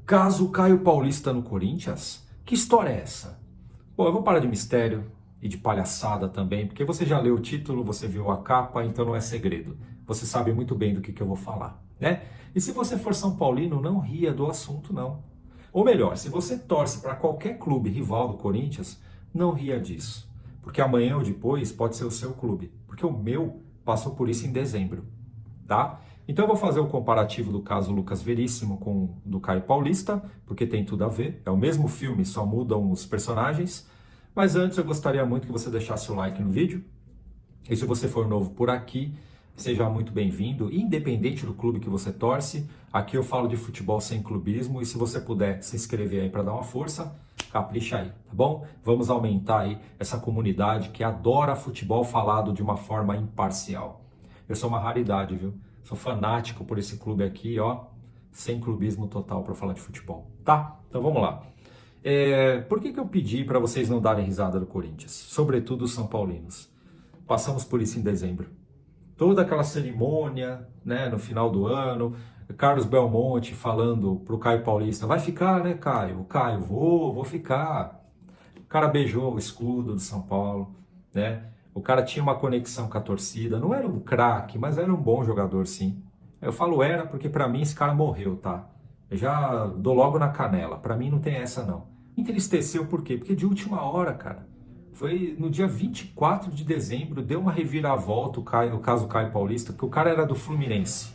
Caso Caio Paulista no Corinthians? Que história é essa? Bom, eu vou parar de mistério e de palhaçada também, porque você já leu o título, você viu a capa, então não é segredo. Você sabe muito bem do que eu vou falar, né? E se você for São Paulino, não ria do assunto, não. Ou melhor, se você torce para qualquer clube rival do Corinthians, não ria disso. Porque amanhã ou depois pode ser o seu clube. Porque o meu passou por isso em dezembro, tá? Então eu vou fazer o comparativo do caso Lucas Veríssimo com o do Caio Paulista, porque tem tudo a ver. É o mesmo filme, só mudam os personagens. Mas antes eu gostaria muito que você deixasse o like no vídeo. E se você for novo por aqui, seja muito bem-vindo, independente do clube que você torce. Aqui eu falo de futebol sem clubismo e se você puder se inscrever aí para dar uma força, capricha aí, tá bom? Vamos aumentar aí essa comunidade que adora futebol falado de uma forma imparcial. Eu sou uma raridade, viu? Sou fanático por esse clube aqui, ó, sem clubismo total para falar de futebol, tá? Então vamos lá. Por que eu pedi para vocês não darem risada do Corinthians? Sobretudo os São Paulinos. Passamos por isso em dezembro. Toda aquela cerimônia, né, no final do ano, Carlos Belmonte falando pro Caio Paulista, vai ficar, né, Caio? Caio, vou ficar. O cara beijou o escudo do São Paulo, né? O cara tinha uma conexão com a torcida, não era um craque, mas era um bom jogador, sim. Eu falo era porque pra mim esse cara morreu, tá? Eu já dou logo na canela, pra mim não tem essa não. Entristeceu por quê? Porque de última hora, cara. Foi no dia 24 de dezembro, deu uma reviravolta o caso Caio Paulista, porque o cara era do Fluminense,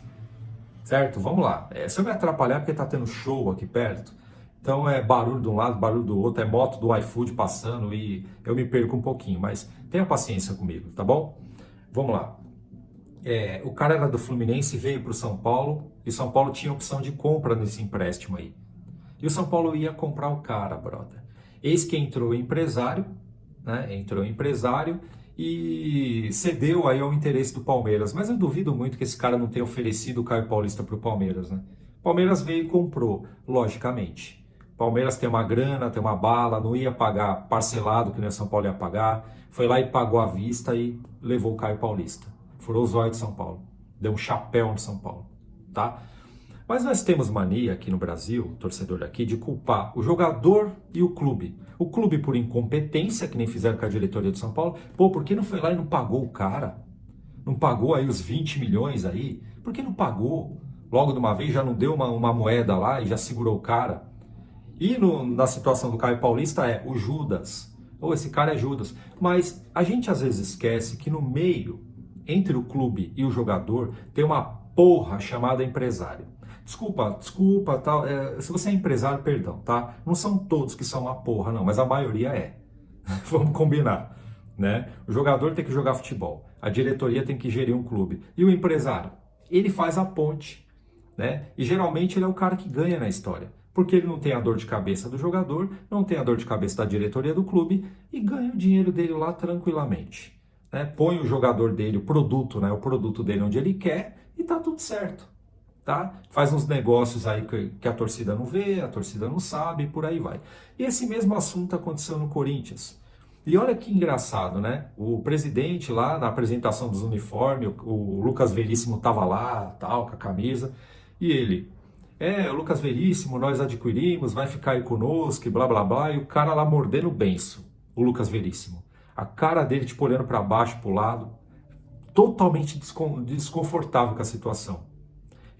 certo? Vamos lá. Se eu me atrapalhar porque tá tendo show aqui perto, então é barulho de um lado, barulho do outro, é moto do iFood passando e eu me perco um pouquinho, mas tenha paciência comigo, tá bom? Vamos lá. O cara era do Fluminense, veio para o São Paulo e o São Paulo tinha opção de compra nesse empréstimo aí. E o São Paulo ia comprar o cara, brother. Eis que entrou o empresário, né? Entrou o empresário e cedeu aí ao interesse do Palmeiras. Mas eu duvido muito que esse cara não tenha oferecido o Caio Paulista para o Palmeiras, né? O Palmeiras veio e comprou, logicamente. O Palmeiras tem uma grana, tem uma bala, não ia pagar parcelado, que nem o São Paulo ia pagar. Foi lá e pagou à vista e levou o Caio Paulista. Furou os olhos de São Paulo. Deu um chapéu no São Paulo, tá? Mas nós temos mania aqui no Brasil, torcedor daqui, de culpar o jogador e o clube. O clube por incompetência, que nem fizeram com a diretoria de São Paulo. Pô, por que não foi lá e não pagou o cara? Não pagou aí os 20 milhões aí? Por que não pagou? Logo de uma vez já não deu uma moeda lá e já segurou o cara? E na situação do Caio Paulista o Judas. Ou esse cara é Judas. Mas a gente às vezes esquece que no meio, entre o clube e o jogador, tem uma porra chamada empresário. Desculpa, tal. Se você é empresário, perdão, tá? Não são todos que são uma porra, não, mas a maioria é. Vamos combinar, né? O jogador tem que jogar futebol, a diretoria tem que gerir um clube. E o empresário? Ele faz a ponte, né? E geralmente ele é o cara que ganha na história. Porque ele não tem a dor de cabeça do jogador, não tem a dor de cabeça da diretoria do clube e ganha o dinheiro dele lá tranquilamente. Né? Põe o jogador dele, o produto, né? O produto dele onde ele quer e tá tudo certo. Tá? Faz uns negócios aí que a torcida não vê, a torcida não sabe, e por aí vai. E esse mesmo assunto aconteceu no Corinthians. E olha que engraçado, né? O presidente lá na apresentação dos uniformes, o Lucas Veríssimo estava lá, tal, com a camisa, e ele, o Lucas Veríssimo, nós adquirimos, vai ficar aí conosco, e blá blá blá, e o cara lá mordendo o beiço, o Lucas Veríssimo. A cara dele, tipo, olhando para baixo, para o lado, totalmente desconfortável com a situação.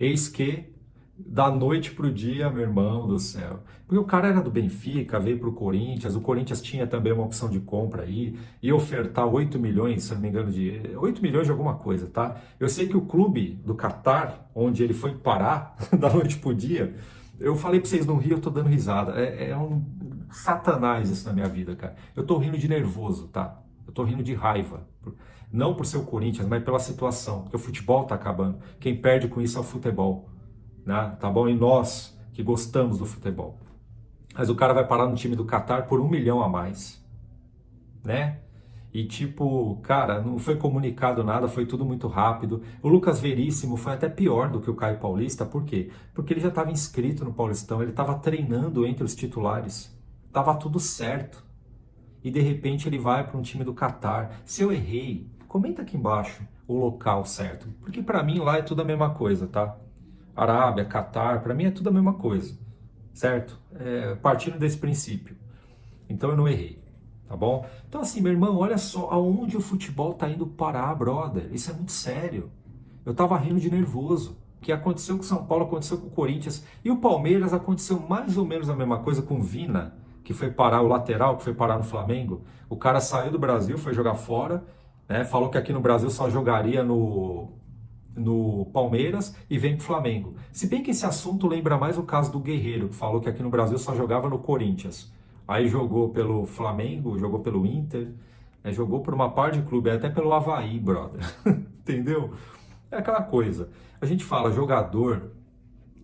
Eis que, da noite pro dia, meu irmão do céu. Porque o cara era do Benfica, veio pro Corinthians, o Corinthians tinha também uma opção de compra aí, ia ofertar 8 milhões, se não me engano, 8 milhões de alguma coisa, tá? Eu sei que o clube do Catar, onde ele foi parar, da noite pro dia, eu falei pra vocês não rir, eu tô dando risada. É um satanás isso na minha vida, cara. Eu tô rindo de nervoso, tá? Eu tô rindo de raiva. Não por ser o Corinthians, mas pela situação. Porque o futebol tá acabando. Quem perde com isso é o futebol. Né? Tá bom? E nós que gostamos do futebol. Mas o cara vai parar no time do Catar por 1 milhão a mais. Né? E tipo, cara, não foi comunicado nada, foi tudo muito rápido. O Lucas Veríssimo foi até pior do que o Caio Paulista. Por quê? Porque ele já estava inscrito no Paulistão, ele estava treinando entre os titulares. Tava tudo certo. E de repente ele vai para um time do Catar. Se eu errei, comenta aqui embaixo o local certo. Porque para mim lá é tudo a mesma coisa, tá? Arábia, Catar, para mim é tudo a mesma coisa. certo? Partindo desse princípio. Então eu não errei, tá bom? Então assim, meu irmão, olha só aonde o futebol tá indo parar, brother. Isso é muito sério. Eu tava rindo de nervoso. O que aconteceu com o São Paulo, aconteceu com o Corinthians. E o Palmeiras aconteceu mais ou menos a mesma coisa com o Vina, que foi parar o lateral, que foi parar no Flamengo. O cara saiu do Brasil, foi jogar fora, né? Falou que aqui no Brasil só jogaria no Palmeiras e vem pro Flamengo. Se bem que esse assunto lembra mais o caso do Guerreiro, que falou que aqui no Brasil só jogava no Corinthians. Aí jogou pelo Flamengo, jogou pelo Inter, jogou por uma par de clube, até pelo Avaí, brother. Entendeu? É aquela coisa. A gente fala jogador,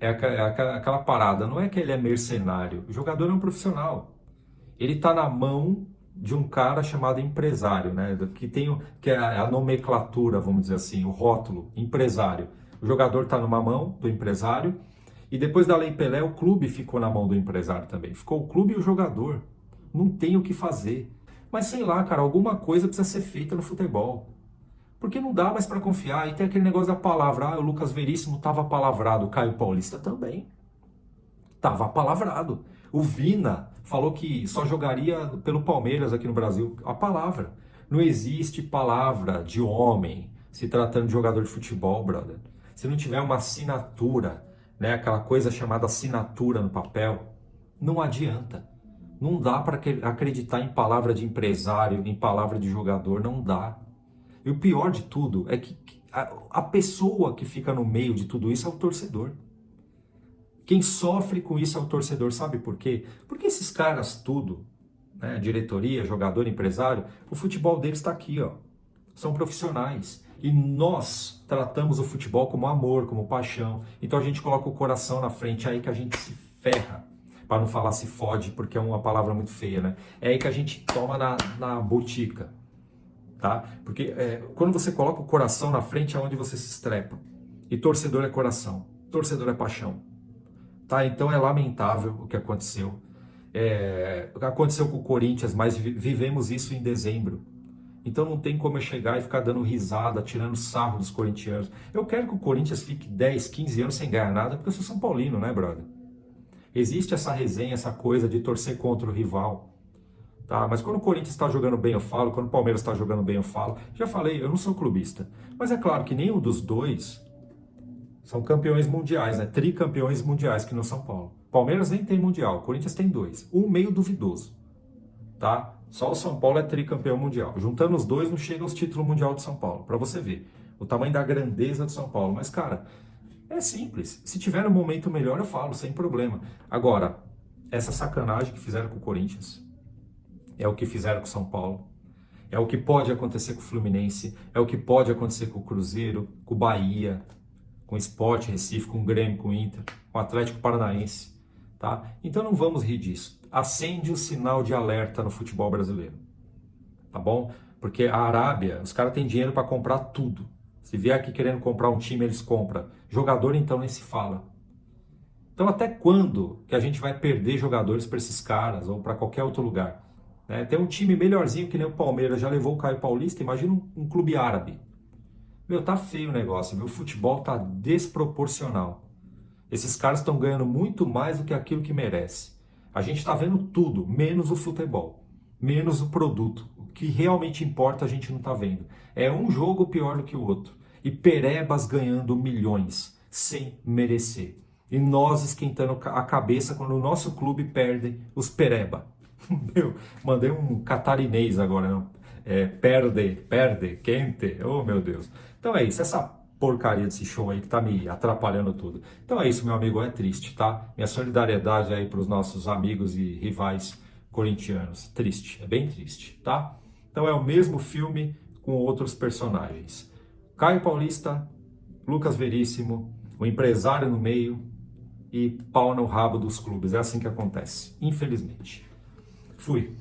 aquela parada, não é que ele é mercenário. O jogador é um profissional. Ele está na mão de um cara chamado empresário, né? Que é a nomenclatura, vamos dizer assim, o rótulo, empresário. O jogador está numa mão do empresário e depois da Lei Pelé o clube ficou na mão do empresário também. Ficou o clube e o jogador. Não tem o que fazer. Mas sei lá, cara, alguma coisa precisa ser feita no futebol. Porque não dá mais para confiar. E tem aquele negócio da palavra. Ah, o Lucas Veríssimo estava palavrado, o Caio Paulista também. Tava palavrado. O Vina falou que só jogaria pelo Palmeiras aqui no Brasil. A palavra. Não existe palavra de homem se tratando de jogador de futebol, brother. Se não tiver uma assinatura, né, aquela coisa chamada assinatura no papel, não adianta. Não dá para acreditar em palavra de empresário, em palavra de jogador, não dá. E o pior de tudo é que a pessoa que fica no meio de tudo isso é o torcedor. Quem sofre com isso é o torcedor, sabe por quê? Porque esses caras tudo, né, diretoria, jogador, empresário, o futebol deles está aqui, ó. São profissionais. E nós tratamos o futebol como amor, como paixão. Então a gente coloca o coração na frente, é aí que a gente se ferra. Para não falar se fode, porque é uma palavra muito feia, né? É aí que a gente toma na botica, tá? Porque quando você coloca o coração na frente é onde você se estrepa. E torcedor é coração, torcedor é paixão. Tá, então é lamentável o que aconteceu. Aconteceu com o Corinthians, mas vivemos isso em dezembro. Então não tem como eu chegar e ficar dando risada, tirando sarro dos corintianos. Eu quero que o Corinthians fique 10, 15 anos sem ganhar nada, porque eu sou São Paulino, né, brother? Existe essa resenha, essa coisa de torcer contra o rival. Tá? Mas quando o Corinthians está jogando bem, eu falo. Quando o Palmeiras está jogando bem, eu falo. Já falei, eu não sou clubista. Mas é claro que nenhum dos dois são campeões mundiais, né? Tricampeões mundiais que no São Paulo. Palmeiras nem tem mundial, Corinthians tem 2. Um meio duvidoso, tá? Só o São Paulo é tricampeão mundial. Juntando os dois, não chega aos títulos mundial de São Paulo. Para você ver o tamanho da grandeza de São Paulo. Mas, cara, é simples. Se tiver um momento melhor, eu falo, sem problema. Agora, essa sacanagem que fizeram com o Corinthians é o que fizeram com o São Paulo. É o que pode acontecer com o Fluminense. É o que pode acontecer com o Cruzeiro, com o Bahia, com o Sport Recife, com o Grêmio, com o Inter, com o Atlético Paranaense, tá? Então não vamos rir disso. Acende o sinal de alerta no futebol brasileiro, tá bom? Porque a Arábia, os caras têm dinheiro para comprar tudo. Se vier aqui querendo comprar um time, eles compram. Jogador, então, nem se fala. Então até quando que a gente vai perder jogadores para esses caras ou para qualquer outro lugar? Né? Tem um time melhorzinho que nem o Palmeiras, já levou o Caio Paulista, imagina um clube árabe. Meu, tá feio o negócio, meu futebol tá desproporcional. Esses caras estão ganhando muito mais do que aquilo que merece. A gente tá vendo tudo, menos o futebol, menos o produto. O que realmente importa a gente não tá vendo. É um jogo pior do que o outro. E perebas ganhando milhões, sem merecer. E nós esquentando a cabeça quando o nosso clube perde os pereba. Meu, mandei um catarinês agora, não? Perde, quente, oh meu Deus. Então é isso, essa porcaria desse show aí que tá me atrapalhando tudo. Então é isso, meu amigo, é triste, tá? Minha solidariedade aí pros nossos amigos e rivais corintianos. Triste, é bem triste, tá? Então é o mesmo filme com outros personagens. Caio Paulista, Lucas Veríssimo, o empresário no meio e pau no rabo dos clubes. É assim que acontece, infelizmente. Fui.